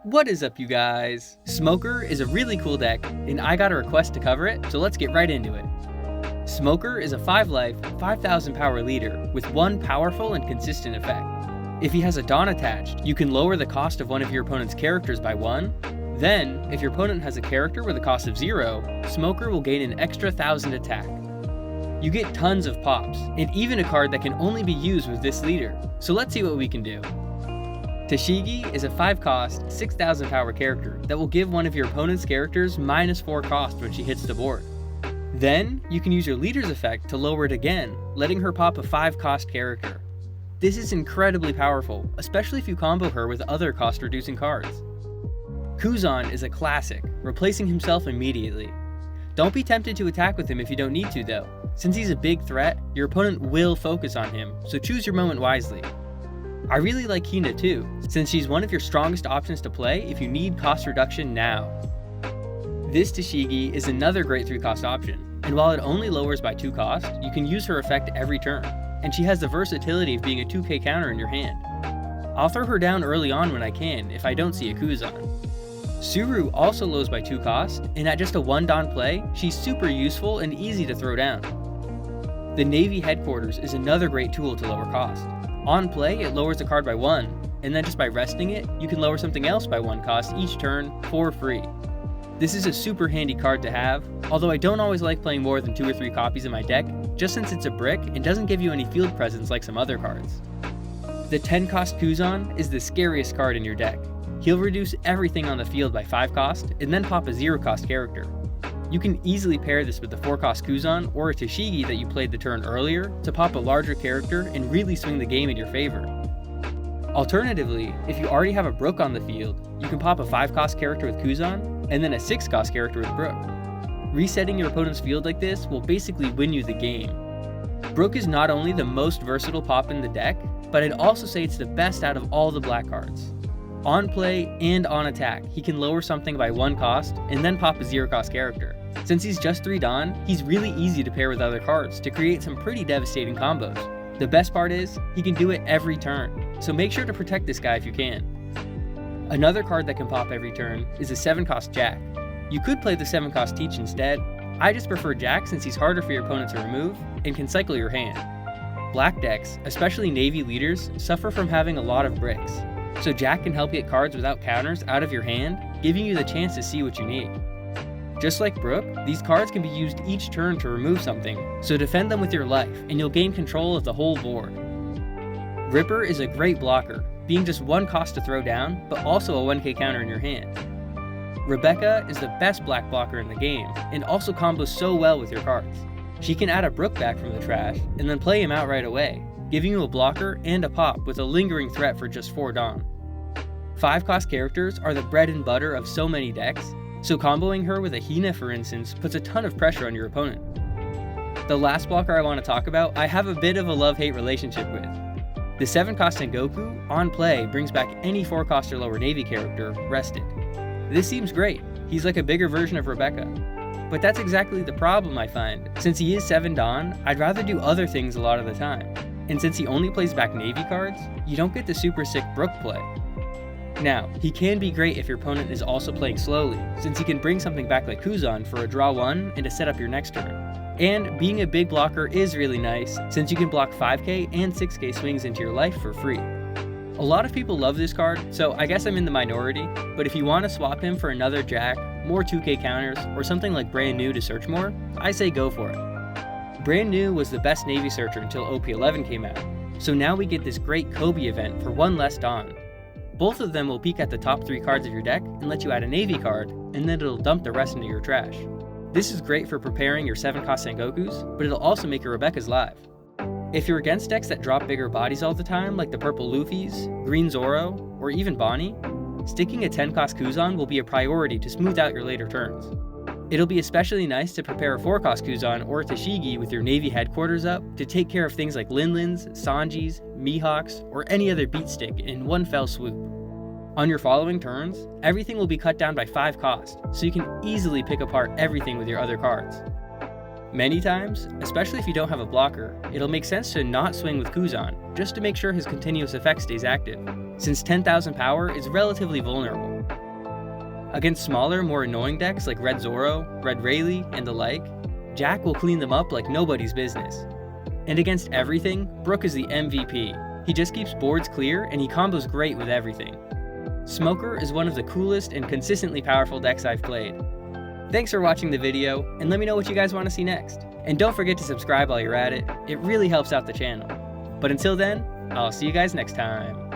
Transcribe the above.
What is up, you guys? Smoker is a really cool deck, and I got a request to cover it, so let's get right into it. Smoker is a 5-life, 5,000 power leader with one powerful and consistent effect. If he has a Dawn attached, you can lower the cost of one of your opponent's characters by 1. Then, if your opponent has a character with a cost of 0, Smoker will gain an extra 1,000 attack. You get tons of pops, and even a card that can only be used with this leader, so let's see what we can do. Tashigi is a 5-cost, 6,000 power character that will give one of your opponent's characters -4 cost when she hits the board. Then, you can use your leader's effect to lower it again, letting her pop a 5-cost character. This is incredibly powerful, especially if you combo her with other cost-reducing cards. Kuzan is a classic, replacing himself immediately. Don't be tempted to attack with him if you don't need to though. Since he's a big threat, your opponent will focus on him, so choose your moment wisely. I really like Hina too, since she's one of your strongest options to play if you need cost reduction now. This Tashigi is another great 3-cost option, and while it only lowers by 2 cost, you can use her effect every turn, and she has the versatility of being a 2k counter in your hand. I'll throw her down early on when I can if I don't see a Kuzan. Suru also lowers by 2 cost, and at just a 1 Dawn play, she's super useful and easy to throw down. The Navy Headquarters is another great tool to lower cost. On play, it lowers the card by 1, and then just by resting it, you can lower something else by 1 cost each turn for free. This is a super handy card to have, although I don't always like playing more than 2 or 3 copies in my deck, just since it's a brick and doesn't give you any field presence like some other cards. The 10-cost Kuzan is the scariest card in your deck. He'll reduce everything on the field by 5 cost, and then pop a 0-cost character. You can easily pair this with the 4-cost Kuzan or a Tashigi that you played the turn earlier to pop a larger character and really swing the game in your favor. Alternatively, if you already have a Brook on the field, you can pop a 5-cost character with Kuzan and then a 6-cost character with Brook. Resetting your opponent's field like this will basically win you the game. Brook is not only the most versatile pop in the deck, but I'd also say it's the best out of all the black cards. On play and on attack, he can lower something by 1 cost and then pop a 0-cost character. Since he's just 3 Dawn, he's really easy to pair with other cards to create some pretty devastating combos. The best part is, he can do it every turn, so make sure to protect this guy if you can. Another card that can pop every turn is a 7-cost Jack. You could play the 7-cost Teach instead. I just prefer Jack since he's harder for your opponent to remove and can cycle your hand. Black decks, especially Navy leaders, suffer from having a lot of bricks. So Jack can help get cards without counters out of your hand, giving you the chance to see what you need. Just like Brook, these cards can be used each turn to remove something, so defend them with your life and you'll gain control of the whole board. Ripper is a great blocker, being just 1 cost to throw down, but also a 1k counter in your hand. Rebecca is the best black blocker in the game, and also combos so well with your cards. She can add a Brook back from the trash, and then play him out right away, giving you a blocker and a pop with a lingering threat for just 4 Dawn. 5-cost characters are the bread and butter of so many decks, so comboing her with a Hina, for instance, puts a ton of pressure on your opponent. The last blocker I want to talk about, I have a bit of a love-hate relationship with. The 7-cost Sengoku, on play, brings back any 4-cost or lower Navy character, rested. This seems great, he's like a bigger version of Rebecca. But that's exactly the problem I find. Since he is 7 Dawn, I'd rather do other things a lot of the time. And since he only plays back Navy cards, you don't get the super sick Brook play. Now, he can be great if your opponent is also playing slowly, since he can bring something back like Kuzan for a draw 1 and to set up your next turn. And being a big blocker is really nice, since you can block 5k and 6k swings into your life for free. A lot of people love this card, so I guess I'm in the minority, but if you want to swap him for another Jack, more 2k counters, or something like Brand New to search more, I say go for it. Brand New was the best Navy searcher until OP11 came out, so now we get this great Kobe event for 1 less Dawn. Both of them will peek at the top 3 cards of your deck and let you add a Navy card, and then it'll dump the rest into your trash. This is great for preparing your 7-cost Sengokus, but it'll also make your Rebecca's live. If you're against decks that drop bigger bodies all the time, like the purple Luffy's, green Zoro, or even Bonnie, sticking a 10-cost Kuzan will be a priority to smooth out your later turns. It'll be especially nice to prepare a 4-cost Kuzan or a Tashigi with your Navy Headquarters up to take care of things like Linlins, Sanjis, Mihawks, or any other beat stick in one fell swoop. On your following turns, everything will be cut down by 5 cost, so you can easily pick apart everything with your other cards. Many times, especially if you don't have a blocker, it'll make sense to not swing with Kuzan, just to make sure his continuous effect stays active, since 10,000 power is relatively vulnerable. Against smaller, more annoying decks like Red Zoro, Red Rayleigh, and the like, Jack will clean them up like nobody's business. And against everything, Brook is the MVP. He just keeps boards clear and he combos great with everything. Smoker is one of the coolest and consistently powerful decks I've played. Thanks for watching the video, and let me know what you guys want to see next. And don't forget to subscribe while you're at it, it really helps out the channel. But until then, I'll see you guys next time.